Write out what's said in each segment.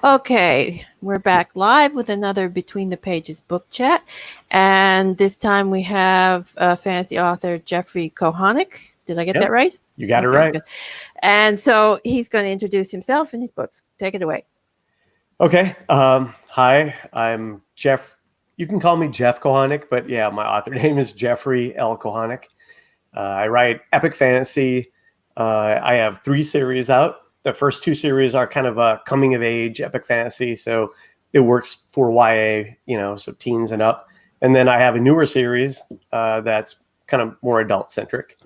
Okay, we're back live with another Between the Pages book chat. And this time we have fantasy author Jeffrey Kohanek. Did I get that right? You got it right. Good. And so he's going to introduce himself and his books. Take it away. Okay. Hi, I'm Jeff. You can call me Jeff Kohanek, but yeah, my author name is Jeffrey L. Kohanek. I write epic fantasy. I have 3 series out. The first 2 series are kind of a coming of age epic fantasy, so it works for YA, so teens and up. And then I have a newer series that's kind of more adult centric.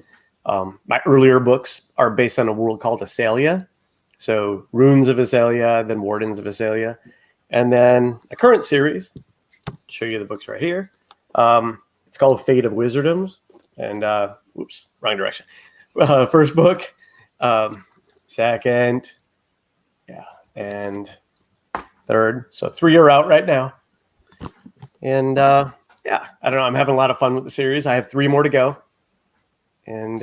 My earlier books are based on a world called Asalia. So Runes of Asalia, then Wardens of Asalia. And then a current series, I'll show you the books right here. It's called Fate of Wizardoms. And, oops, wrong direction. First book, second, and third. So 3 are out right now. And, I don't know. I'm having a lot of fun with the series. I have 3 more to go. And,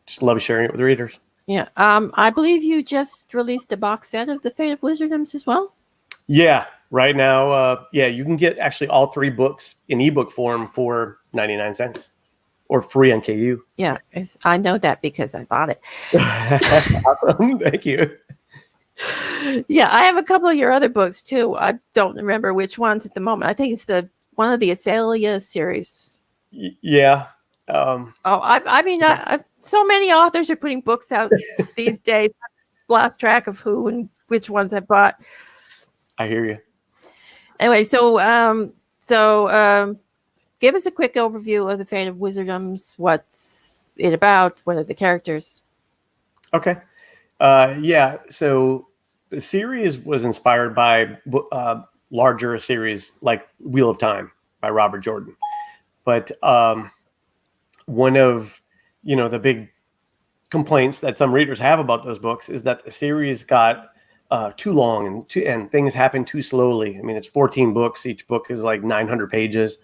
just love sharing it with readers. Yeah. I believe you just released a box set of the Fate of Wizardoms as well. Yeah. Right now, you can get actually all 3 books in ebook form for 99 cents or free on KU. Yeah. I know that because I bought it. Awesome. Thank you. Yeah. I have a couple of your other books too. I don't remember which ones at the moment. I think it's one of the Asalia series. Yeah. I mean, so many authors are putting books out these days. I've lost track of who and which ones I bought. I hear you. Anyway, so give us a quick overview of the Fate of Wizardoms. What's it about? What are the characters? Okay. So the series was inspired by larger series like Wheel of Time by Robert Jordan. But one of the big complaints that some readers have about those books is that the series got too long and things happen too slowly. I mean, it's 14 books. Each book is like 900 pages.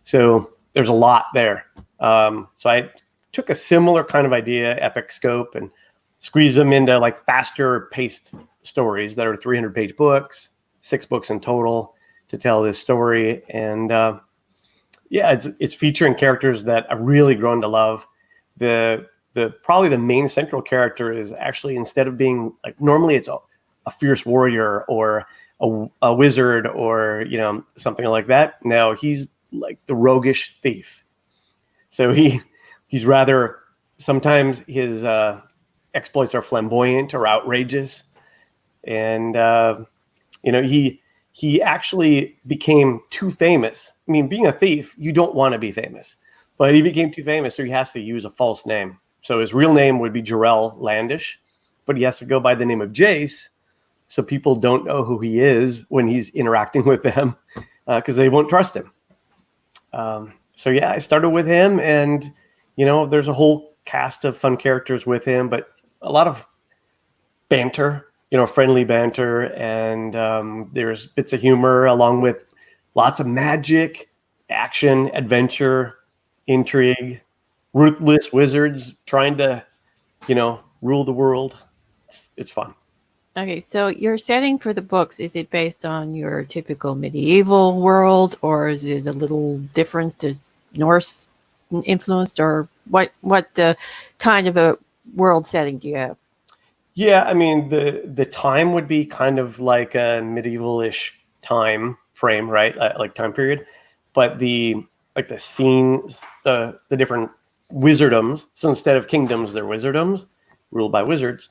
So there's a lot there. So I took a similar kind of idea, epic scope, and squeeze them into like faster paced stories that are 300-page books, 6 books in total to tell this story. And it's featuring characters that I've really grown to love. The probably the main central character is actually, instead of being like normally it's a fierce warrior or a wizard or something like that. Now he's like the roguish thief. So he's rather, sometimes his exploits are flamboyant or outrageous, and he actually became too famous. I mean, being a thief, you don't want to be famous, but he became too famous, so he has to use a false name. So his real name would be Jarrell Landish, but he has to go by the name of Jace, so people don't know who he is when he's interacting with them, because they won't trust him. I started with him, and there's a whole cast of fun characters with him, but a lot of banter. Friendly banter, and there's bits of humor along with lots of magic, action, adventure, intrigue, ruthless wizards trying to, rule the world. It's fun. Okay, so your setting for the books, is it based on your typical medieval world, or is it a little different, Norse influenced, or what kind of a world setting do you have? Yeah, I mean, the time would be kind of like a medieval-ish time frame, right? Like time period. But the scenes, the different wizardoms. So instead of kingdoms, they're wizardoms, ruled by wizards.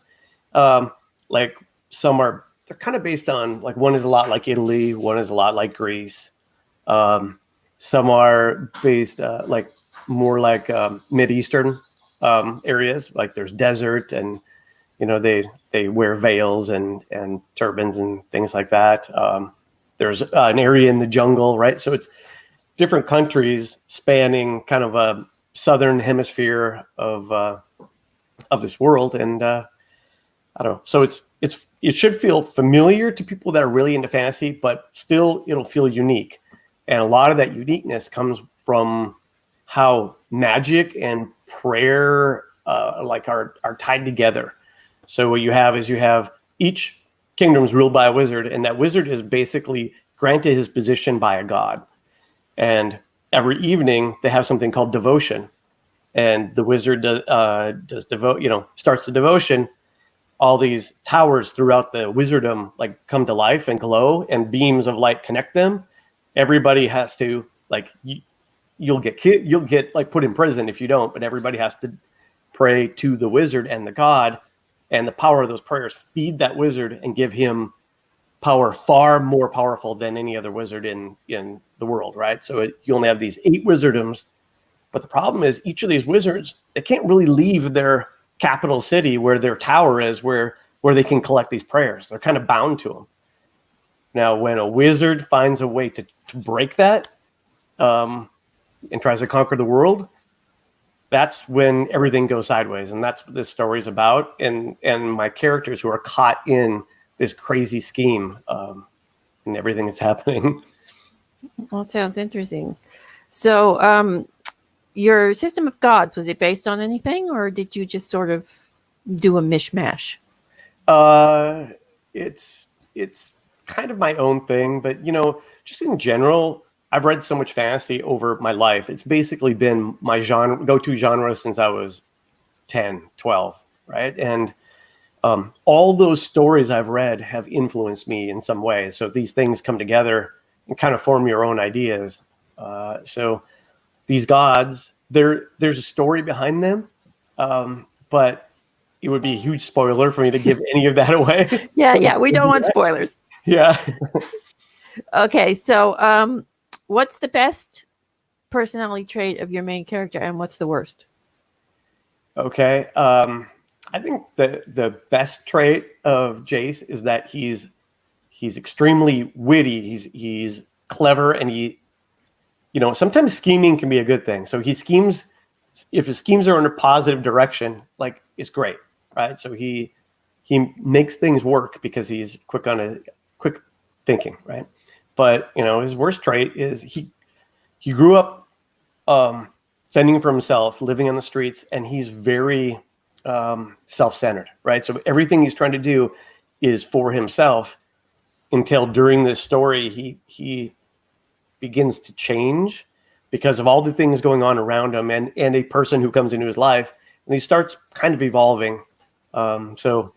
Like they're kind of based on, like, one is a lot like Italy, one is a lot like Greece. Some are based like more like Mid-Eastern areas, like there's desert, and they wear veils and turbans and things like that. There's an area in the jungle, right? So it's different countries spanning kind of a southern hemisphere of this world, and I don't know. So it should feel familiar to people that are really into fantasy, but still it'll feel unique. And a lot of that uniqueness comes from how magic and prayer are tied together. So what you have is each kingdoms ruled by a wizard, and that wizard is basically granted his position by a god. And every evening they have something called devotion, and the wizard starts the devotion. All these towers throughout the wizardom like come to life and glow, and beams of light connect them. Everybody has to you'll get like put in prison if you don't, but everybody has to pray to the wizard and the god, and the power of those prayers feed that wizard and give him power far more powerful than any other wizard in the world, right? So you only have these 8 wizardoms, but the problem is each of these wizards, they can't really leave their capital city where their tower is, where they can collect these prayers. They're kind of bound to them. Now, when a wizard finds a way to break that and tries to conquer the world, that's when everything goes sideways, and that's what this story is about. And my characters who are caught in this crazy scheme and everything that's happening. Well, it sounds interesting. So, your system of gods, was it based on anything, or did you just sort of do a mishmash? It's kind of my own thing, but just in general, I've read so much fantasy over my life. It's basically been my go-to genre since I was 10, 12, right? And all those stories I've read have influenced me in some way. So these things come together and kind of form your own ideas. So these gods, there's a story behind them, but it would be a huge spoiler for me to give any of that away. Yeah, we don't want spoilers. Yeah. Okay, so what's the best personality trait of your main character, and what's the worst? Okay. I think the best trait of Jace is that he's extremely witty. He's clever, and sometimes scheming can be a good thing. So he schemes. If his schemes are in a positive direction, like, it's great, right? So he makes things work because he's quick thinking, right? But his worst trait is he grew up fending for himself, living on the streets, and he's very self-centered, right? So everything he's trying to do is for himself, until during this story he begins to change because of all the things going on around him and a person who comes into his life, and he starts kind of evolving. So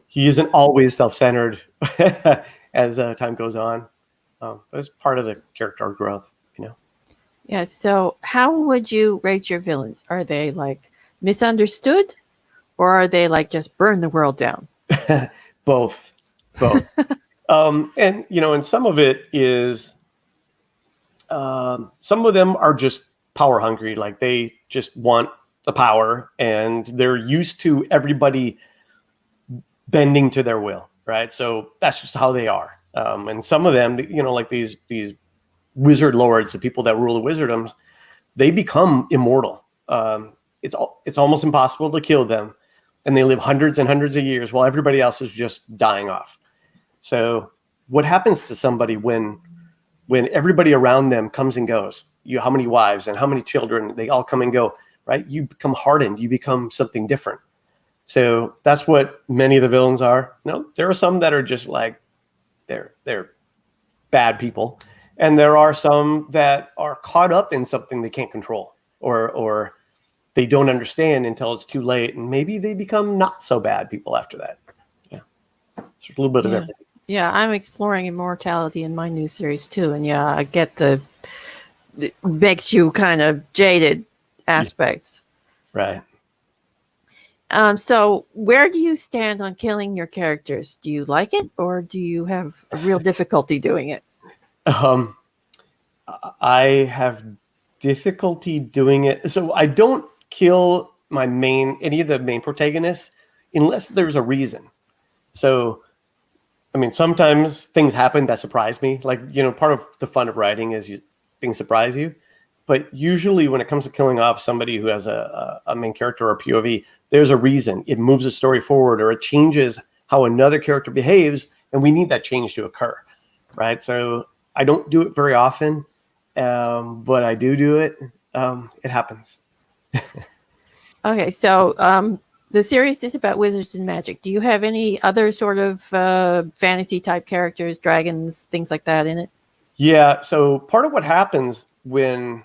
he isn't always self-centered as time goes on. But it's part of the character growth, Yeah, so how would you rate your villains? Are they like misunderstood, or are they like just burn the world down? Both. And some of it is, some of them are just power hungry. Like, they just want the power, and they're used to everybody bending to their will, right? So that's just how they are. And some of them, like these wizard lords, the people that rule the wizardoms, they become immortal. It's almost impossible to kill them, and they live hundreds and hundreds of years while everybody else is just dying off. So what happens to somebody when everybody around them comes and goes? How many wives and how many children, they all come and go, right? You become hardened. You become something different. So that's what many of the villains are. There are some that are just like, they're bad people. And there are some that are caught up in something they can't control, or they don't understand until it's too late. And maybe they become not so bad people after that. Yeah. It's a little bit of everything. Yeah, I'm exploring immortality in my new series too. And yeah, I get it makes you kind of jaded aspects. Right. So where do you stand on killing your characters? Do you like it, or do you have a real difficulty doing it? I have difficulty doing it. So I don't kill any of the main protagonists unless there's a reason. So, sometimes things happen that surprise me. Like, part of the fun of writing is things surprise you. But usually when it comes to killing off somebody who has a main character or a POV, there's a reason. It moves the story forward, or it changes how another character behaves, and we need that change to occur, right? So I don't do it very often, but I do it. It happens. Okay, so the series is about wizards and magic. Do you have any other sort of fantasy type characters, dragons, things like that in it? Yeah. So part of what happens when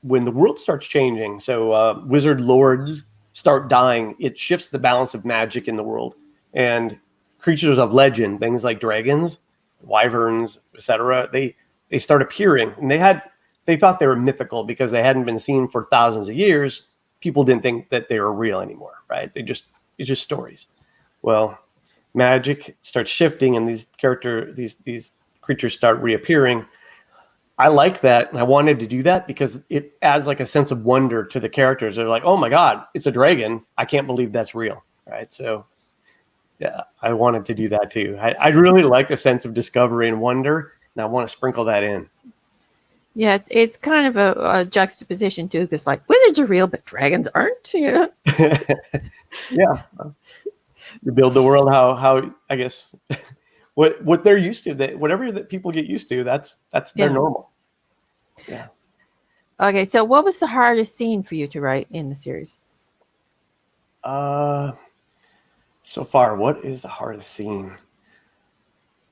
the world starts changing, so wizard lords start dying, it shifts the balance of magic in the world, and creatures of legend, things like dragons, wyverns, etc. They start appearing, and they thought they were mythical because they hadn't been seen for thousands of years. People didn't think that they were real anymore, right? It's just stories. Well, magic starts shifting, and these creatures start reappearing. I like that, and I wanted to do that because it adds like a sense of wonder to the characters. They're like, "Oh my god, it's a dragon! I can't believe that's real!" Right? So, yeah, I wanted to do that too. I really like the sense of discovery and wonder, and I want to sprinkle that in. Yeah, it's kind of a juxtaposition too, because like wizards are real, but dragons aren't. Yeah. Yeah, you build the world how I guess what they're used to, that whatever that people get used to, that's their Yeah. normal. Yeah. Okay, so what was the hardest scene for you to write in the series? So far, what is the hardest scene?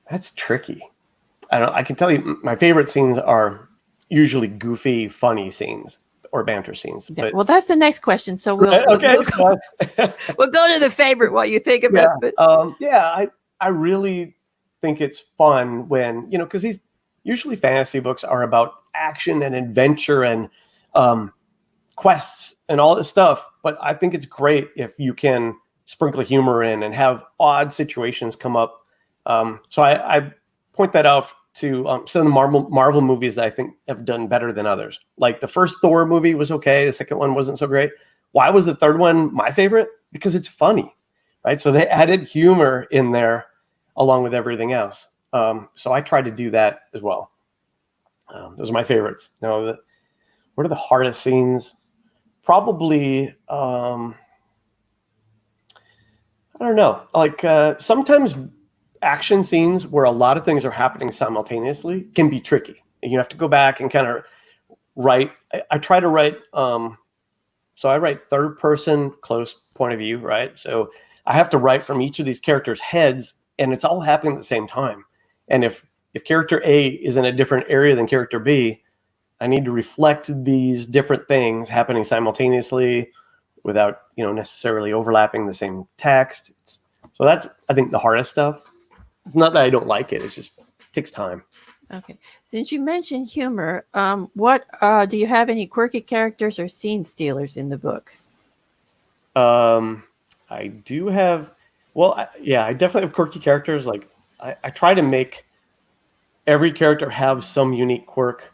That's tricky. I can tell you my favorite scenes are usually goofy, funny scenes or banter scenes. Yeah, But well, that's the next question. So we'll okay. we'll go to the favorite. What you think about it? I really think it's fun when, because these usually fantasy books are about action and adventure and quests and all this stuff. But I think it's great if you can sprinkle humor in and have odd situations come up. So I point that out to some of the Marvel movies that I think have done better than others. Like the first Thor movie was okay. The second one wasn't so great. Why was the third one my favorite? Because it's funny, right? So they added humor in there along with everything else. So I tried to do that as well. Those are my favorites. What are the hardest scenes? Probably, I don't know. Like sometimes action scenes where a lot of things are happening simultaneously can be tricky. You have to go back and kind of write. I try to write. So I write third person close point of view, right? So I have to write from each of these characters' heads, and it's all happening at the same time. And if character A is in a different area than character B, I need to reflect these different things happening simultaneously without, necessarily overlapping the same text. So that's, I think, the hardest stuff. It's not that I don't like it. It just takes time. Okay. Since you mentioned humor, what do you have any quirky characters or scene stealers in the book? I do have. Well, I definitely have quirky characters. Like I try to make every character have some unique quirk,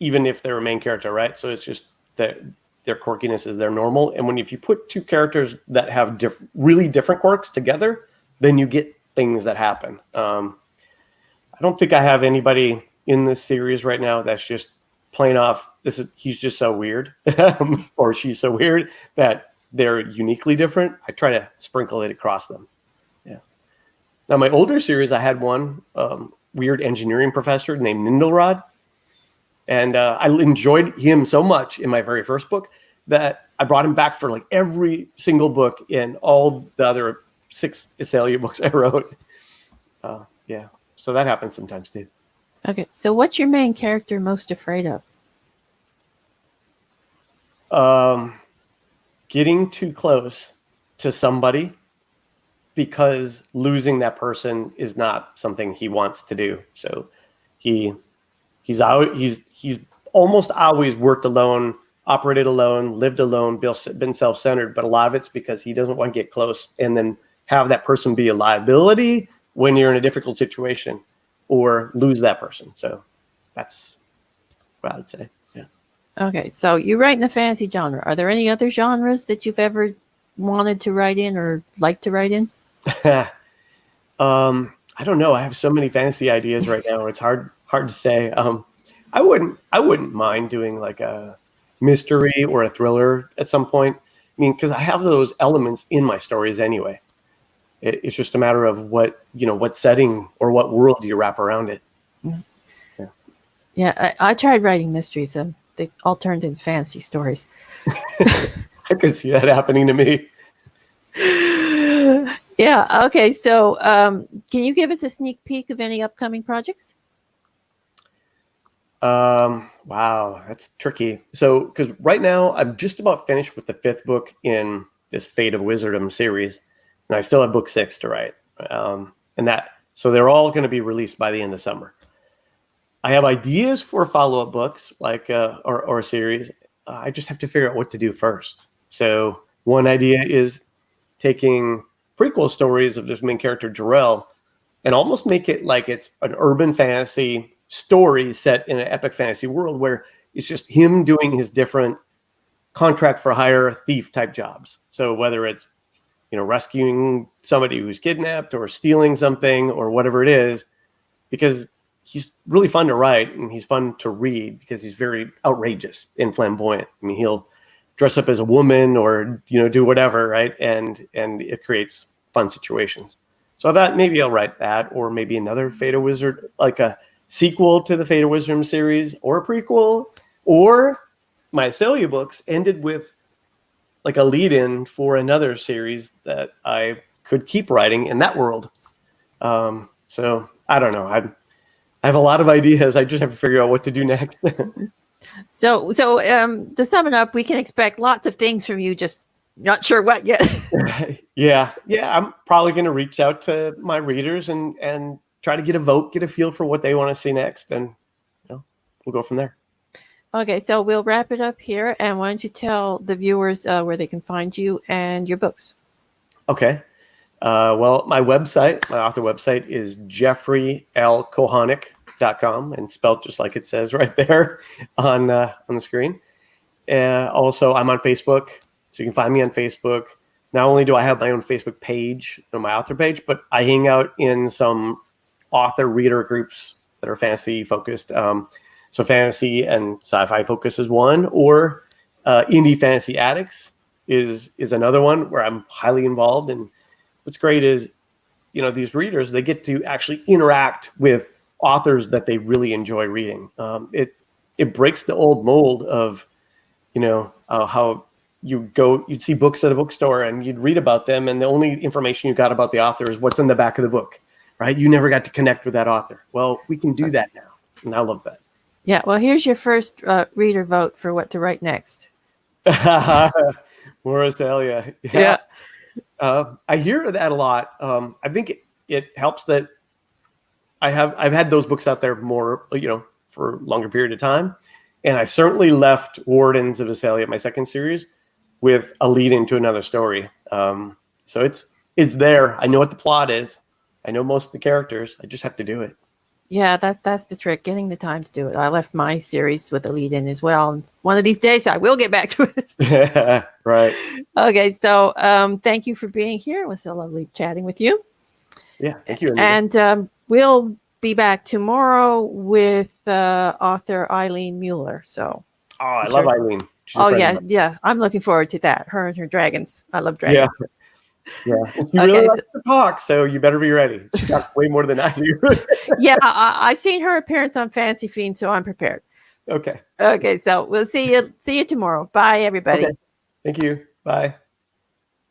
even if they're a main character, right? So it's just that their quirkiness is their normal. And if you put two characters that have really different quirks together, then you get things that happen. I don't think I have anybody in this series right now that's just playing off he's just so weird or she's so weird that they're uniquely different. I try to sprinkle it across them. Yeah. Now my older series, I had one weird engineering professor named Nindelrod. And I enjoyed him so much in my very first book that I brought him back for like every single book in all the other 6 Isalia books I wrote. Yeah. So that happens sometimes too. Okay. So what's your main character most afraid of? Getting too close to somebody because losing that person is not something he wants to do. So he's almost always worked alone, operated alone, lived alone, been self-centered, but a lot of it's because he doesn't want to get close and then have that person be a liability when you're in a difficult situation or lose that person. So that's what I would say. Yeah. Okay. So you write in the fantasy genre. Are there any other genres that you've ever wanted to write in or like to write in? I don't know. I have so many fantasy ideas right now. It's hard to say. I wouldn't mind doing like a mystery or a thriller at some point. I mean, because I have those elements in my stories anyway. It's just a matter of what setting or what world do you wrap around it. Yeah, I tried writing mysteries. They all turned into fantasy stories. I could see that happening to me. Yeah. Okay. So, can you give us a sneak peek of any upcoming projects? Wow, that's tricky. So, because right now I'm just about finished with the 5th book in this Fate of Wizardoms series, and I still have book 6 to write. So they're all going to be released by the end of summer. I have ideas for follow-up books, like or a series. I just have to figure out what to do first. So one idea is taking prequel stories of this main character Jarrell and almost make it like it's an urban fantasy story set in an epic fantasy world where it's just him doing his different contract for hire thief type jobs. So whether it's, rescuing somebody who's kidnapped or stealing something or whatever it is, because he's really fun to write and he's fun to read because he's very outrageous and flamboyant. I mean, he'll dress up as a woman or, do whatever, right? And it creates fun situations. So I thought maybe I'll write that, or maybe another Fate of Wizard, like a sequel to the Fate of Wizardom series, or a prequel, or my Celia books ended with like a lead-in for another series that I could keep writing in that world. So I don't know. I have a lot of ideas. I just have to figure out what to do next. So to sum it up, we can expect lots of things from you. Just not sure what yet. Yeah. I'm probably going to reach out to my readers and try to get a feel for what they want to see next, and we'll go from there. Okay, so we'll wrap it up here. And why don't you tell the viewers where they can find you and your books? Okay. Well, my author website is jeffreylkohanek.com, and spelled just like it says right there on the screen. Also, I'm on Facebook, so you can find me on Facebook. Not only do I have my own Facebook page, my author page, but I hang out in some author reader groups that are fantasy focused. So fantasy and sci-fi focus is one, or indie fantasy addicts is another one where I'm highly involved. And what's great is, these readers, they get to actually interact with authors that they really enjoy reading. It breaks the old mold of, how you'd see books at a bookstore and you'd read about them, and the only information you got about the author is what's in the back of the book, right? You never got to connect with that author. Well, we can do that now, and I love that. Yeah, well, here's your first reader vote for what to write next. More Celia. Yeah. I hear that a lot. I think it helps that I've had those books out there more, for a longer period of time. And I certainly left Wardens of Celia, my second series, with a lead into another story. So it's there. I know what the plot is. I know most of the characters. I just have to do it. Yeah, that's the trick, getting the time to do it. I left my series with a lead in as well. And one of these days I will get back to it. Right. Okay, so thank you for being here. It was so lovely chatting with you. Yeah, thank you. Anita. And we'll be back tomorrow with author Eileen Mueller. So I love Eileen. Yeah. I'm looking forward to that. Her and her dragons. I love dragons. Yeah. She really likes to talk, so you better be ready. She talks way more than I do. Yeah, I've seen her appearance on Fantasy Fiend, so I'm prepared. Okay. Okay, so we'll see you tomorrow. Bye, everybody. Okay. Thank you. Bye.